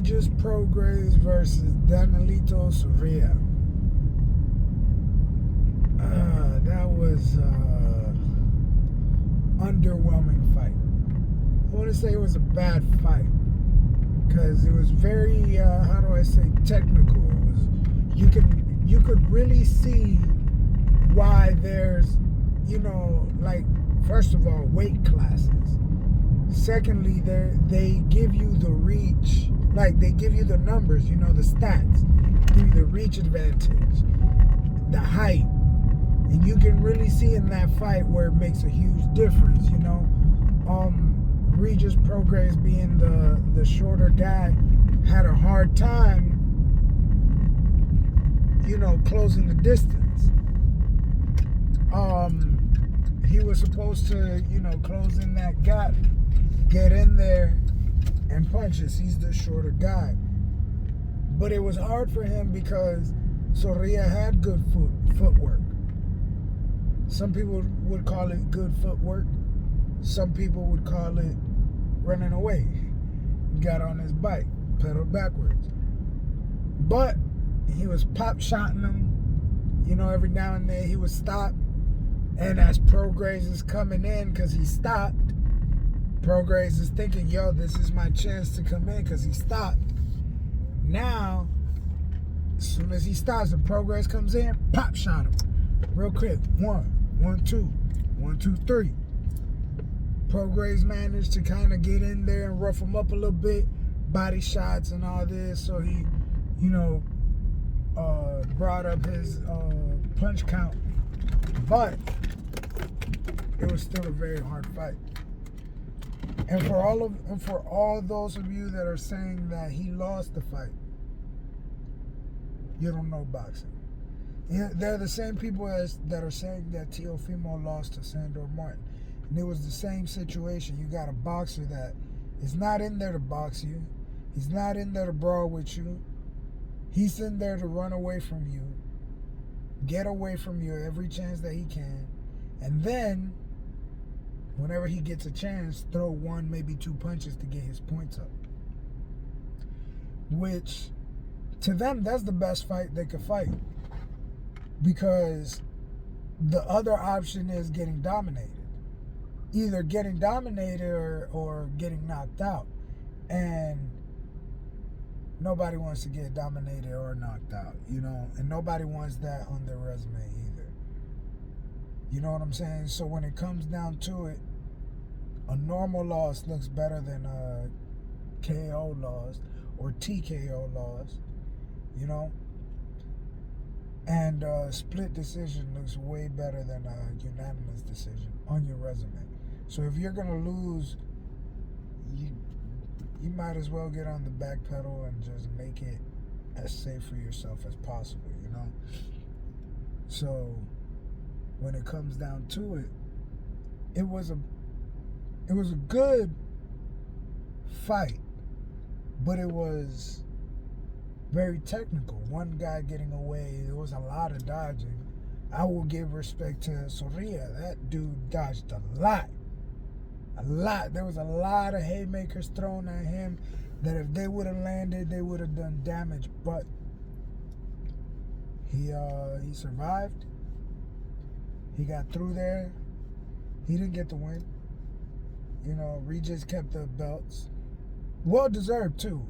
Regis Prograis versus Danielito Zorrilla. That was underwhelming fight. I want to say it was a bad fight because it was very how do I say technical. It was you could really see why there's like first of all weight classes. Secondly, they give you the reach, like they give you the numbers, the stats, give you the reach advantage, the height, and you can really see in that fight where it makes a huge difference. Regis Prograis being the shorter guy had a hard time, closing the distance. He was supposed to, close in that gap, get in there and punch us. He's the shorter guy. But it was hard for him because Zorrilla had good footwork. Some people would call it good footwork. Some people would call it running away. He got on his bike, pedaled backwards. But he was pop-shotting him. Every now and then he would stop. And as Prograis is coming in, because he stopped, Prograis is thinking, yo, this is my chance to come in because he stopped. Now, as soon as he stops and Prograis comes in, pop shot him. Real quick. 1, 2, 1, 2, 3. Prograis managed to kind of get in there and rough him up a little bit. Body shots and all this. So he, brought up his punch count. But it was still a very hard fight. And for all those of you that are saying that he lost the fight, you don't know boxing. They're the same people that are saying that Teofimo lost to Sandor Martin. And it was the same situation. You got a boxer that is not in there to box you. He's not in there to brawl with you. He's in there to run away from you, get away from you every chance that he can, and then whenever he gets a chance, throw 1, maybe 2 punches to get his points up. Which, to them, that's the best fight they could fight. Because the other option is getting dominated. Either getting dominated or getting knocked out. And nobody wants to get dominated or knocked out, and nobody wants that on their resume either. You know what I'm saying? So when it comes down to it, a normal loss looks better than a KO loss or TKO loss, and a split decision looks way better than a unanimous decision on your resume. So if you're gonna lose, you might as well get on the back pedal and just make it as safe for yourself as possible, So when it comes down to it, it was a good fight, but it was very technical. One guy getting away, there was a lot of dodging. I will give respect to Zorrilla. That dude dodged a lot. There was a lot of haymakers thrown at him that if they would have landed, they would have done damage. But he survived. He got through there. He didn't get the win. Regis kept the belts. Well deserved too.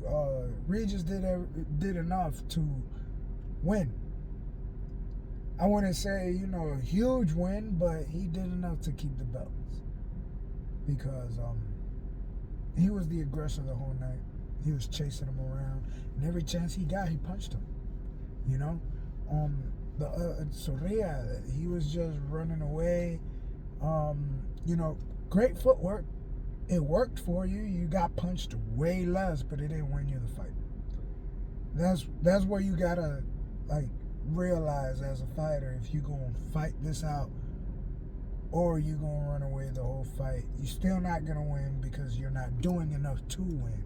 Regis did enough to win. I wouldn't say a huge win, but he did enough to keep the belts. Because he was the aggressor the whole night. He was chasing him around, and every chance he got, he punched him. The Zorrilla, he was just running away. Great footwork. It worked for you. You got punched way less, but it didn't win you the fight. That's where you gotta realize as a fighter, if you gonna fight this out or you gonna run away the whole fight, you're still not gonna win because you're not doing enough to win.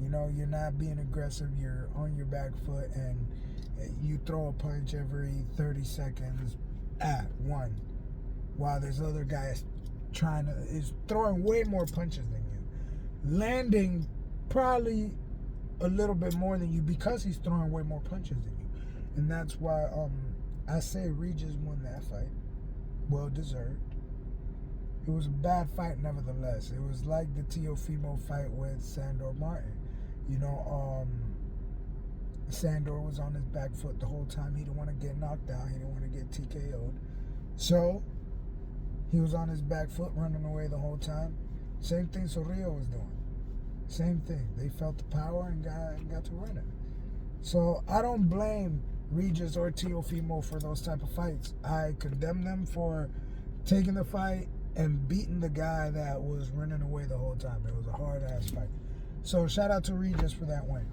You're not being aggressive. You're on your back foot and you throw a punch every 30 seconds at one, while there's other guys is throwing way more punches than you, landing probably a little bit more than you because he's throwing way more punches than you. And that's why I say Regis won that fight. Well deserved. It was a bad fight nevertheless. It was like the Teofimo fight with Sandor Martin. You know, Sandor was on his back foot the whole time. He didn't want to get knocked out. He didn't want to get TKO'd. So, he was on his back foot running away the whole time. Same thing Zorrilla was doing. Same thing. They felt the power and got to running. So, I don't blame Regis or Teofimo for those type of fights. I condemn them for taking the fight and beating the guy that was running away the whole time. It was a hard-ass fight. So, shout out to Regis for that win.